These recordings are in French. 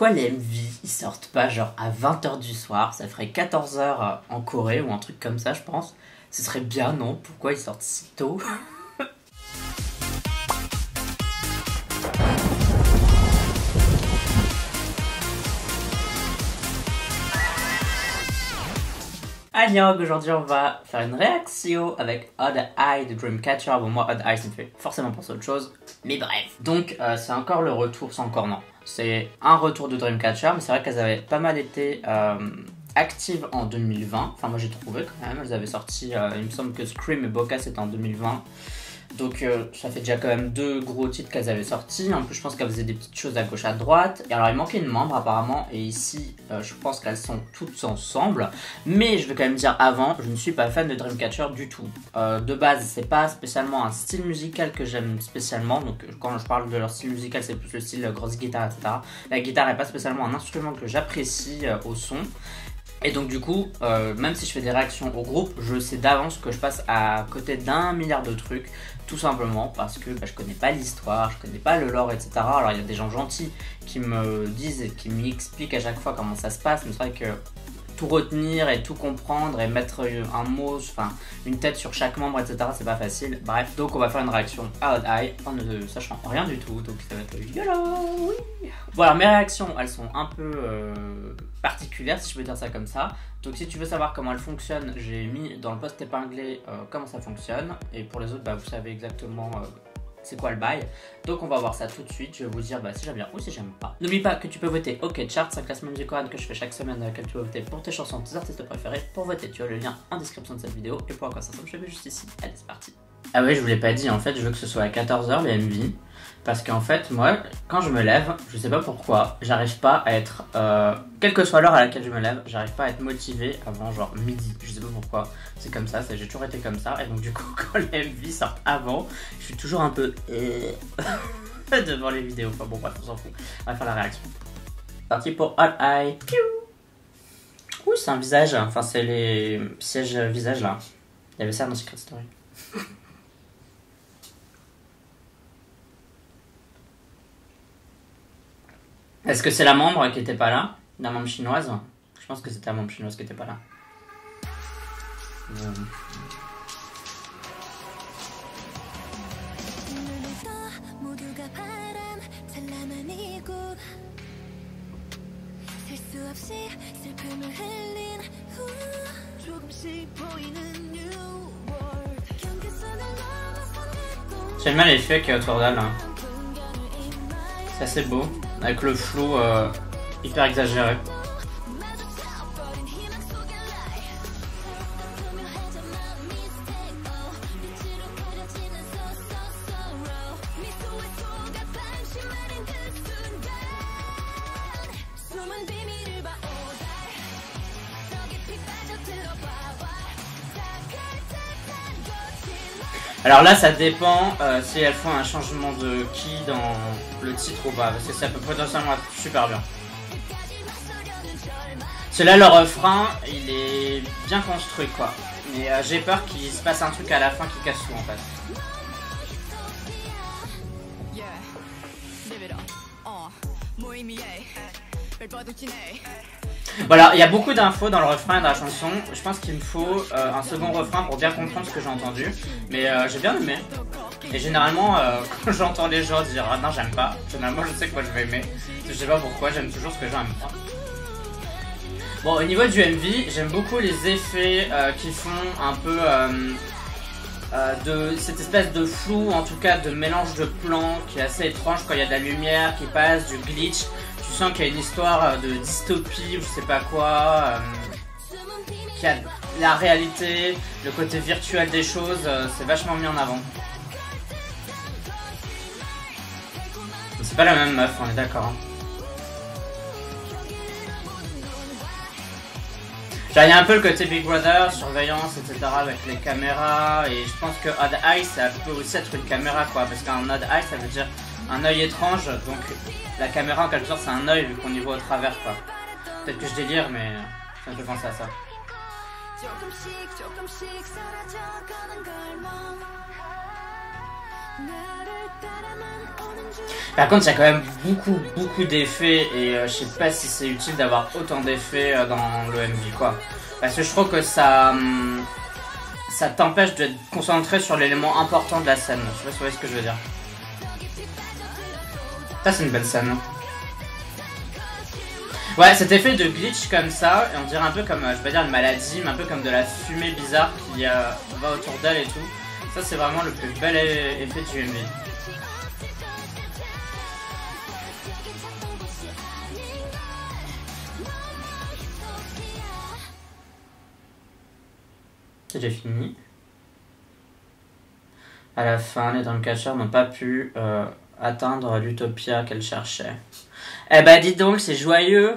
pourquoi les MV ils sortent pas genre à 20h du soir? Ça ferait 14h en Corée ou un truc comme ça, je pense. Ce serait bien, non? Pourquoi ils sortent si tôt? Annyeong, aujourd'hui on va faire une réaction avec Odd Eye de Dreamcatcher. Bon, moi Odd Eye ça me fait forcément penser à autre chose, mais bref. Donc c'est encore le retour, c'est encore non. C'est un retour de Dreamcatcher, mais c'est vrai qu'elles avaient pas mal été actives en 2020. Enfin moi j'ai trouvé quand même, elles avaient sorti, il me semble que Scream et Boca c'était en 2020. Donc ça fait déjà quand même 2 gros titres qu'elles avaient sortis. En plus je pense qu'elles faisaient des petites choses à gauche à droite. Et alors il manquait une membre apparemment. Et ici je pense qu'elles sont toutes ensemble. Mais je veux quand même dire avant, je ne suis pas fan de Dreamcatcher du tout. De base c'est pas spécialement un style musical que j'aime spécialement. Donc quand je parle de leur style musical c'est plus le style grosse guitare etc. La guitare n'est pas spécialement un instrument que j'apprécie au son. Et donc du coup, même si je fais des réactions au groupe, je sais d'avance que je passe à côté d'1 milliard de trucs. Tout simplement parce que je connais pas l'histoire, je connais pas le lore, etc. Alors il y a des gens gentils qui me disent et qui m'expliquent à chaque fois comment ça se passe. Mais c'est vrai que tout retenir et tout comprendre et mettre un mot, enfin une tête sur chaque membre, etc. c'est pas facile. Bref, donc on va faire une réaction à Odd Eye en ne sachant rien du tout. Donc ça va être YOLO, oui. Bon alors mes réactions, elles sont un peu particulières si je peux dire ça comme ça. Donc si tu veux savoir comment elles fonctionnent, j'ai mis dans le post épinglé comment ça fonctionne. Et pour les autres, vous savez exactement c'est quoi le bail. Donc on va voir ça tout de suite. Je vais vous dire si j'aime bien ou si j'aime pas. N'oublie pas que tu peux voter OK Chart, 5 classements musicaux que je fais chaque semaine dans lequel tu peux voter pour tes chansons, tes artistes préférés. Pour voter, tu as le lien en description de cette vidéo. Et pour quoi ça ressemble, je vais juste ici. Allez, c'est parti. Ah ouais, je vous l'ai pas dit, en fait je veux que ce soit à 14h les MV. Parce qu'en fait, moi, quand je me lève, je sais pas pourquoi, j'arrive pas à être, quelle que soit l'heure à laquelle je me lève, j'arrive pas à être motivé avant genre midi. Je sais pas pourquoi, c'est comme ça, j'ai toujours été comme ça. Et donc du coup, quand les MV sortent avant, je suis toujours un peu devant les vidéos. Enfin bon, bref, on s'en fout. On va faire la réaction. Parti pour Odd Eye. Ouh, c'est un visage, enfin c'est les sièges visage là. Il y avait ça dans Secret Story. Est-ce que c'est la membre qui était pas là? La membre chinoise? Je pense que c'était la membre chinoise qui était pas là. J'aime bien l'effet qu'il y a autour d'elle. C'est assez beau. Avec le flou hyper exagéré. Alors là ça dépend si elles font un changement de key dans le titre ou pas, parce que ça peut potentiellement être super bien. Parce que là le refrain il est bien construit quoi, mais j'ai peur qu'il se passe un truc à la fin qui casse tout en fait. Voilà, il y a beaucoup d'infos dans le refrain et dans la chanson. Je pense qu'il me faut un second refrain pour bien comprendre ce que j'ai entendu. Mais j'ai bien aimé. Et généralement, quand j'entends les gens dire ah non j'aime pas, généralement je sais que moi je vais aimer. Je sais pas pourquoi, j'aime toujours ce que j'aime pas. Bon, au niveau du MV, j'aime beaucoup les effets qui font un peu de cette espèce de flou, en tout cas de mélange de plans qui est assez étrange quand il y a de la lumière qui passe, du glitch. Tu sens qu'il y a une histoire de dystopie ou je sais pas quoi, qu'il y a la réalité, le côté virtuel des choses, c'est vachement mis en avant. C'est pas la même meuf, on est d'accord. Hein. Genre, il y a un peu le côté Big Brother, surveillance, etc. avec les caméras, et je pense que Odd Eye ça peut aussi être une caméra quoi, parce qu'un Odd Eye ça veut dire un œil étrange, donc la caméra en quelque sorte c'est un œil vu qu'on y voit au travers quoi. Peut-être que je délire mais ça me fait penser à ça. Par contre, il y a quand même beaucoup d'effets et je sais pas si c'est utile d'avoir autant d'effets dans le MV quoi. Parce que je trouve que ça t'empêche de te concentrer sur l'élément important de la scène. Je sais pas si vous voyez ce que je veux dire. Ça c'est une belle scène. Ouais, cet effet de glitch comme ça, et on dirait un peu comme, je vais pas dire une maladie, mais un peu comme de la fumée bizarre qui va autour d'elle et tout. Ça c'est vraiment le plus bel effet du MV. C'est déjà fini. À la fin, les Dreamcatchers n'ont pas pu atteindre l'utopia qu'elles cherchaient. Eh bah dites donc, c'est joyeux.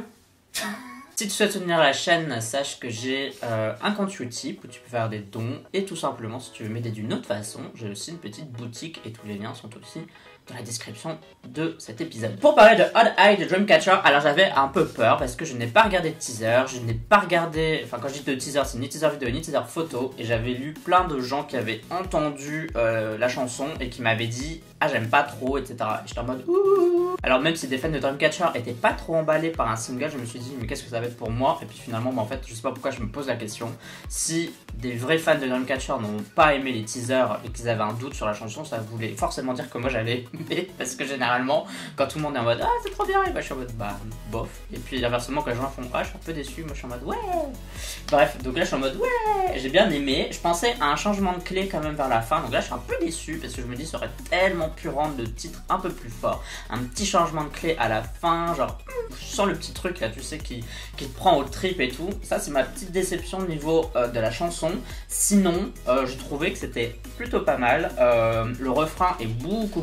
Si tu souhaites soutenir la chaîne, sache que j'ai un compte Utip où tu peux faire des dons. Et tout simplement, si tu veux m'aider d'une autre façon, j'ai aussi une petite boutique et tous les liens sont aussi dans la description de cet épisode. Pour parler de Odd Eye de Dreamcatcher, alors j'avais un peu peur parce que je n'ai pas regardé de teaser, je n'ai pas regardé, enfin quand je dis de teaser, c'est ni teaser vidéo ni teaser photo, et j'avais lu plein de gens qui avaient entendu la chanson et qui m'avaient dit ah j'aime pas trop, etc. Et j'étais en mode ouh. Alors même si des fans de Dreamcatcher étaient pas trop emballés par un single, je me suis dit mais qu'est-ce que ça va être pour moi? Et puis finalement, bah, en fait, je sais pas pourquoi je me pose la question. Si des vrais fans de Dreamcatcher n'ont pas aimé les teasers et qu'ils avaient un doute sur la chanson, ça voulait forcément dire que moi j'avais aimé, parce que généralement, quand tout le monde est en mode ah c'est trop bien, et bah je suis en mode bah bof. Et puis inversement, quand les gens font ah je suis un peu déçu, moi je suis en mode ouais. Bref, donc là je suis en mode ouais, j'ai bien aimé. Je pensais à un changement de clé quand même vers la fin, donc là je suis un peu déçu parce que je me dis ça aurait tellement pu rendre le titre un peu plus fort. Un petit changement de clé à la fin, genre je sens le petit truc là, tu sais, qui te prend au trip et tout. Ça c'est ma petite déception au niveau de la chanson. Sinon, j'ai trouvé que c'était plutôt pas mal. Le refrain est beaucoup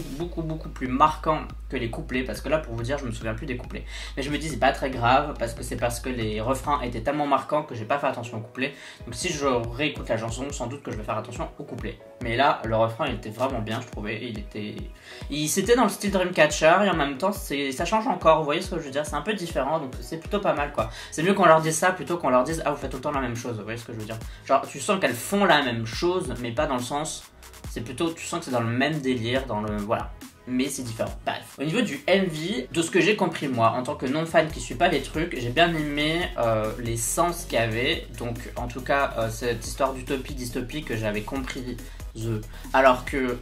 plus marquant que les couplets, parce que là pour vous dire je me souviens plus des couplets, mais je me dis c'est pas très grave parce que c'est parce que les refrains étaient tellement marquants que j'ai pas fait attention aux couplets. Donc si je réécoute la chanson, sans doute que je vais faire attention aux couplets. Mais là le refrain il était vraiment bien, je trouvais. C'était dans le style Dreamcatcher et en même temps ça change encore, vous voyez ce que je veux dire, c'est un peu différent, donc c'est plutôt pas mal quoi. C'est mieux qu'on leur dise ça plutôt qu'on leur dise ah vous faites tout le temps la même chose, vous voyez ce que je veux dire. Genre tu sens qu'elles font la même chose mais pas dans le sens, c'est plutôt tu sens que c'est dans le même délire, dans le voilà. Mais c'est différent. Bref. Au niveau du MV, de ce que j'ai compris moi, en tant que non-fan qui suit pas les trucs, j'ai bien aimé les sens qu'il y avait. Donc en tout cas, cette histoire d'utopie, dystopie que j'avais compris alors que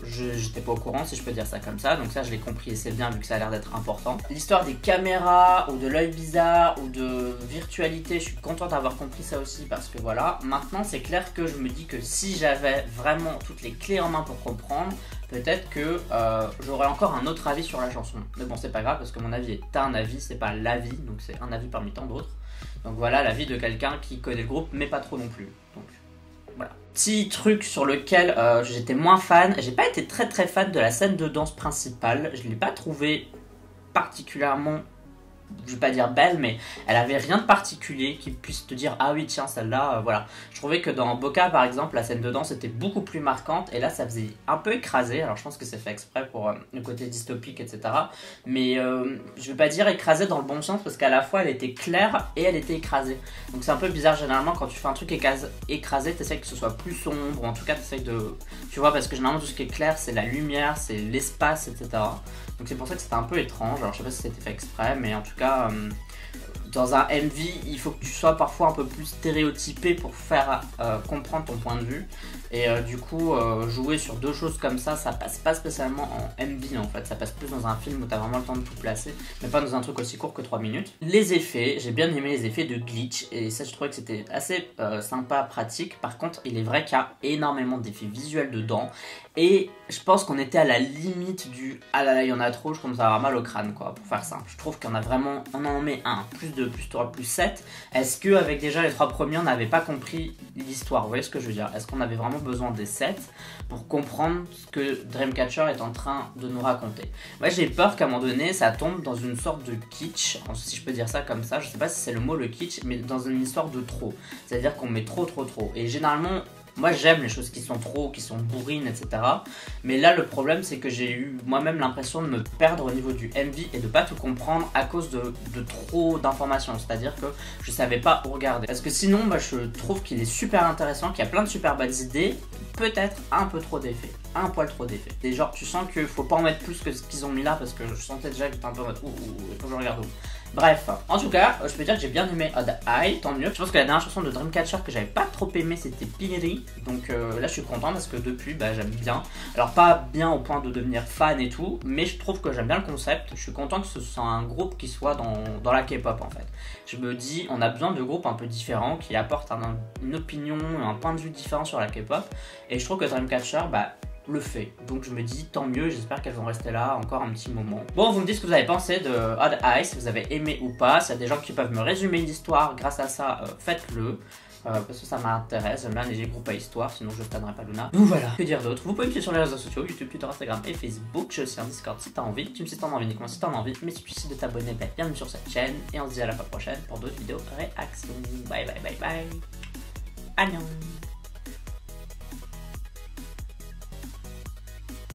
j'étais pas au courant, si je peux dire ça comme ça. Donc ça je l'ai compris et c'est bien vu que ça a l'air d'être important. L'histoire des caméras ou de l'œil bizarre ou de virtualité, je suis contente d'avoir compris ça aussi parce que voilà. Maintenant c'est clair que je me dis que si j'avais vraiment toutes les clés en main pour comprendre, peut-être que j'aurais encore un autre avis sur la chanson. Mais bon c'est pas grave parce que mon avis est un avis, c'est pas l'avis, donc c'est un avis parmi tant d'autres. Donc voilà l'avis de quelqu'un qui connaît le groupe mais pas trop non plus. Donc voilà. Petit truc sur lequel j'étais moins fan, j'ai pas été très fan de la scène de danse principale, je l'ai pas trouvée particulièrement, je vais pas dire belle, mais elle avait rien de particulier qui puisse te dire ah oui tiens celle-là, voilà. Je trouvais que dans Boca par exemple la scène de danse était beaucoup plus marquante et là ça faisait un peu écrasé. Alors je pense que c'est fait exprès pour le côté dystopique etc, mais je vais pas dire écrasé dans le bon sens parce qu'à la fois elle était claire et elle était écrasée, donc c'est un peu bizarre. Généralement quand tu fais un truc écrasé t'essayes que ce soit plus sombre, ou en tout cas t'essayes de, tu vois, parce que généralement tout ce qui est clair c'est la lumière, c'est l'espace etc. Donc c'est pour ça que c'était un peu étrange. Alors je sais pas si c'était fait exprès, mais en tout cas dans un MV il faut que tu sois parfois un peu plus stéréotypé pour faire comprendre ton point de vue. Et du coup jouer sur deux choses comme ça passe pas spécialement en MV en fait, ça passe plus dans un film où t'as vraiment le temps de tout placer, mais pas dans un truc aussi court que 3 minutes. Les effets, j'ai bien aimé les effets de glitch et ça je trouvais que c'était assez sympa, pratique. Par contre il est vrai qu'il y a énormément d'effets visuels dedans et je pense qu'on était à la limite du ah là là il y en a trop, je commence à avoir mal au crâne quoi, pour faire simple. Je trouve qu'on a vraiment, on en met un, plus 2, plus 3, plus 7. Est-ce qu'avec déjà les 3 premiers on n'avait pas compris l'histoire, vous voyez ce que je veux dire? Est-ce qu'on avait vraiment besoin des 7 pour comprendre ce que Dreamcatcher est en train de nous raconter? Moi j'ai peur qu'à un moment donné ça tombe dans une sorte de kitsch, si je peux dire ça comme ça, je sais pas si c'est le mot le kitsch, mais dans une histoire de trop, c'est à dire qu'on met trop et généralement Moi j'aime les choses qui sont bourrines, etc. Mais là le problème c'est que j'ai eu moi-même l'impression de me perdre au niveau du MV et de pas tout comprendre à cause de trop d'informations. C'est-à-dire que je savais pas où regarder. Parce que sinon je trouve qu'il est super intéressant, qu'il y a plein de super bonnes idées, peut-être un peu trop d'effets. Un poil trop d'effets. Et genre tu sens qu'il faut pas en mettre plus que ce qu'ils ont mis là parce que je sentais déjà que j'étais un peu en mode il faut que je regarde où. Bref, en tout cas, je peux dire que j'ai bien aimé Odd Eye, tant mieux. Je pense que la dernière chanson de Dreamcatcher que j'avais pas trop aimé c'était Piri. Donc là je suis content parce que depuis j'aime bien. Alors pas bien au point de devenir fan et tout, mais je trouve que j'aime bien le concept. Je suis content que ce soit un groupe qui soit dans la K-pop en fait. Je me dis on a besoin de groupes un peu différents qui apportent une opinion, un point de vue différent sur la K-pop. Et je trouve que Dreamcatcher le fait. Donc je me dis tant mieux, j'espère qu'elles vont rester là encore un petit moment. Bon, vous me dites ce que vous avez pensé de Odd Eye, si vous avez aimé ou pas. S'il y a des gens qui peuvent me résumer l'histoire grâce à ça, faites-le. Parce que ça m'intéresse, j'aime bien les groupes à histoire, sinon je tannerai pas Luna. Donc voilà, que dire d'autre. Vous pouvez me suivre sur les réseaux sociaux, YouTube, Twitter, Instagram et Facebook. Je suis en Discord si t'as envie. Tu me sais si t'en as envie, uniquement si t'en as envie. Mais si tu décides de t'abonner, bienvenue sur cette chaîne. Et on se dit à la fois prochaine pour d'autres vidéos réactions. Bye bye bye bye. Annyeong.